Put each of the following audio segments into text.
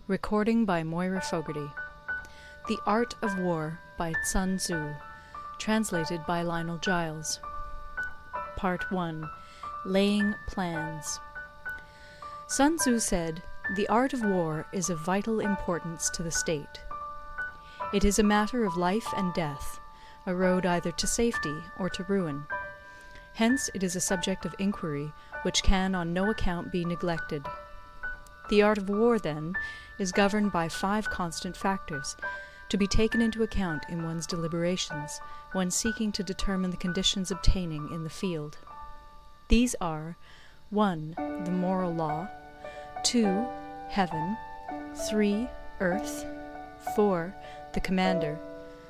Recording by Moira Fogarty. The Art of War by Sun Tzu. Translated by Lionel Giles. Part 1. Laying Plans. Sun Tzu said, "The art of war is of vital importance to the state. It is a matter of life and death, a road either to safety or to ruin. Hence it is a subject of inquiry which can on no account be neglected. The art of war, then, is governed by 5 constant factors, to be taken into account in one's deliberations when seeking to determine the conditions obtaining in the field. These are 1. The moral law, 2. Heaven, 3. Earth, 4. The commander,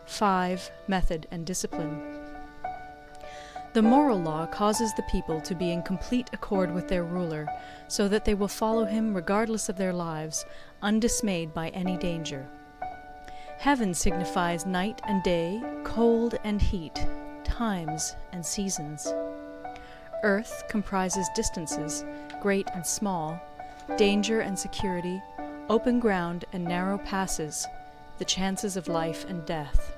5. Method and discipline. The moral law causes the people to be in complete accord with their ruler, so that they will follow him regardless of their lives, undismayed by any danger. Heaven signifies night and day, cold and heat, times and seasons. Earth comprises distances, great and small, danger and security, open ground and narrow passes, the chances of life and death.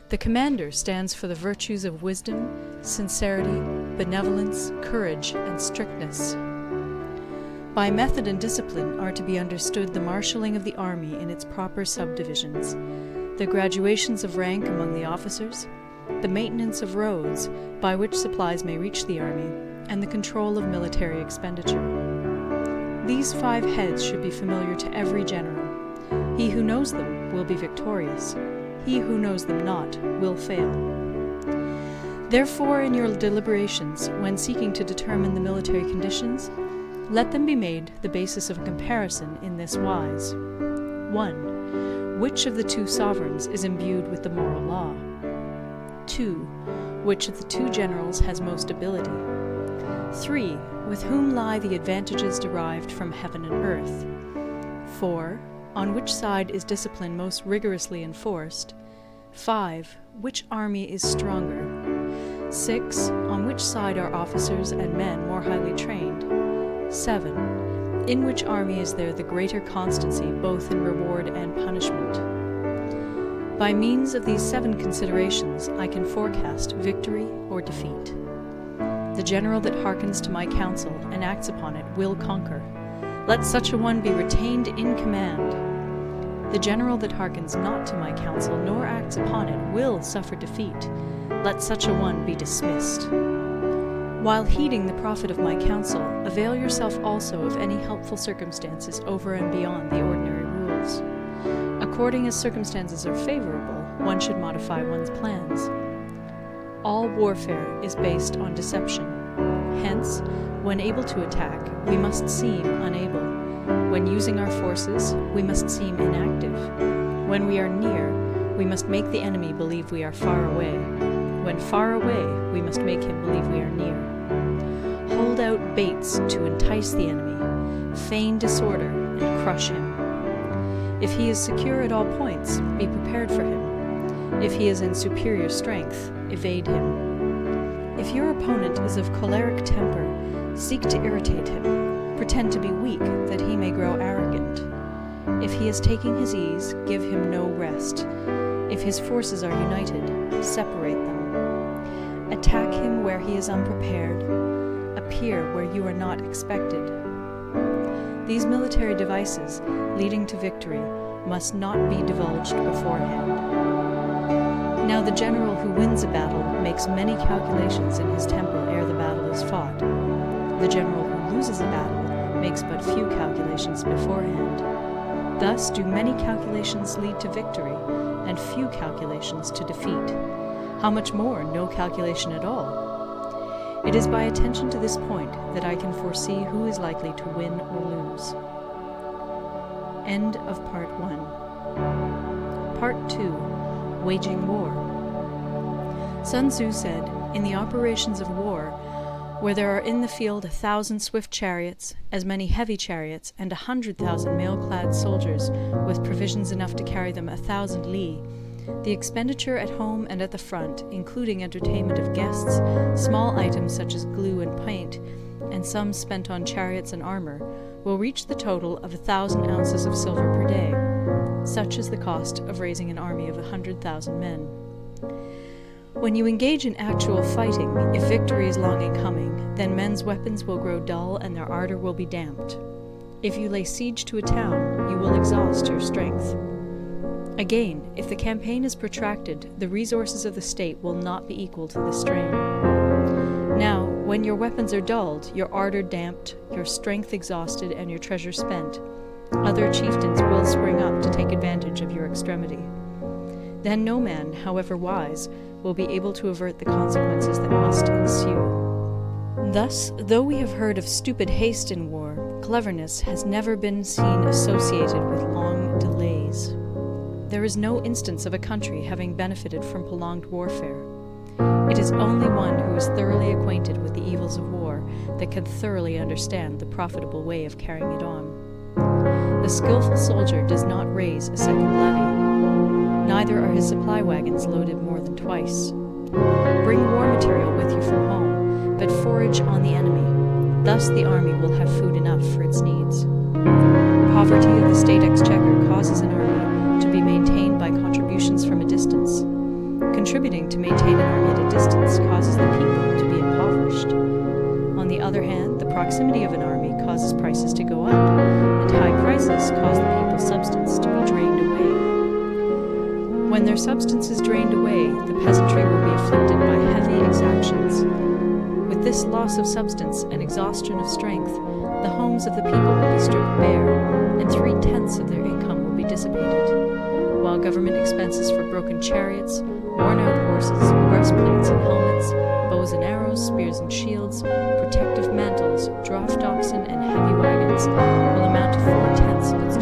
The commander stands for the virtues of wisdom, sincerity, benevolence, courage, and strictness. By method and discipline are to be understood the marshalling of the army in its proper subdivisions, the graduations of rank among the officers, the maintenance of roads by which supplies may reach the army, and the control of military expenditure. These 5 heads should be familiar to every general. He who knows them will be victorious. He who knows them not will fail. Therefore, in your deliberations, when seeking to determine the military conditions, let them be made the basis of a comparison in this wise. 1. Which of the 2 sovereigns is imbued with the moral law? 2. Which of the 2 generals has most ability? 3. With whom lie the advantages derived from heaven and earth? 4. On which side is discipline most rigorously enforced? 5. Which army is stronger? 6. On which side are officers and men more highly trained? 7. In which army is there the greater constancy both in reward and punishment? By means of these 7 considerations I can forecast victory or defeat. The general that hearkens to my counsel and acts upon it will conquer. Let such a one be retained in command. The general that hearkens not to my counsel nor acts upon it will suffer defeat. Let such a one be dismissed. While heeding the profit of my counsel, avail yourself also of any helpful circumstances over and beyond the ordinary rules. According as circumstances are favorable, one should modify one's plans. All warfare is based on deception. Hence, when able to attack, we must seem unable. When using our forces, we must seem inactive. When we are near, we must make the enemy believe we are far away. When far away, we must make him believe we are near. Hold out baits to entice the enemy, feign disorder, and crush him. If he is secure at all points, be prepared for him. If he is in superior strength, evade him. If your opponent is of choleric temper, seek to irritate him. Pretend to be weak, that he may grow arrogant. If he is taking his ease, give him no rest. If his forces are united, separate them. Attack him where he is unprepared. Appear where you are not expected. These military devices, leading to victory, must not be divulged beforehand. Now the general who wins a battle makes many calculations in his temple ere the battle is fought. The general who loses a battle makes but few calculations beforehand. Thus do many calculations lead to victory, and few calculations to defeat. How much more no calculation at all? It is by attention to this point that I can foresee who is likely to win or lose. End of Part 1. Part 2. Waging War. Sun Tzu said, "In the operations of war, where there are in the field 1,000 swift chariots, as many heavy chariots, and 100,000 mail-clad soldiers, with provisions enough to carry them 1,000 li, the expenditure at home and at the front, including entertainment of guests, small items such as glue and paint, and some spent on chariots and armor, will reach the total of 1,000 ounces of silver per day. Such is the cost of raising an army of 100,000 men. When you engage in actual fighting, if victory is long in coming, then men's weapons will grow dull and their ardor will be damped. If you lay siege to a town, you will exhaust your strength. Again, if the campaign is protracted, the resources of the state will not be equal to the strain. Now, when your weapons are dulled, your ardor damped, your strength exhausted, and your treasure spent, other chieftains will spring up to take advantage of your extremity. Then no man, however wise, will be able to avert the consequences that must ensue. Thus, though we have heard of stupid haste in war, cleverness has never been seen associated with long delays. There is no instance of a country having benefited from prolonged warfare. It is only one who is thoroughly acquainted with the evils of war that can thoroughly understand the profitable way of carrying it on. The skillful soldier does not raise a second levy. Neither are his supply wagons loaded more than twice. Bring war material with you from home, but forage on the enemy. Thus the army will have food enough for its needs. Poverty of the state exchequer causes an army to be maintained by contributions from a distance. Contributing to maintain an army at a distance causes the people to be impoverished. On the other hand, the proximity of an army causes prices to go up, and high prices cause the people's substance to be drained away. When their substance is drained away, the peasantry will be afflicted by heavy exactions. With this loss of substance and exhaustion of strength, the homes of the people will be stripped bare, and 3/10 of their income will be dissipated, while government expenses for broken chariots, worn-out horses, breastplates and helmets, bows and arrows, spears and shields, protective mantles, draft oxen, and heavy wagons will amount to 4/10 of its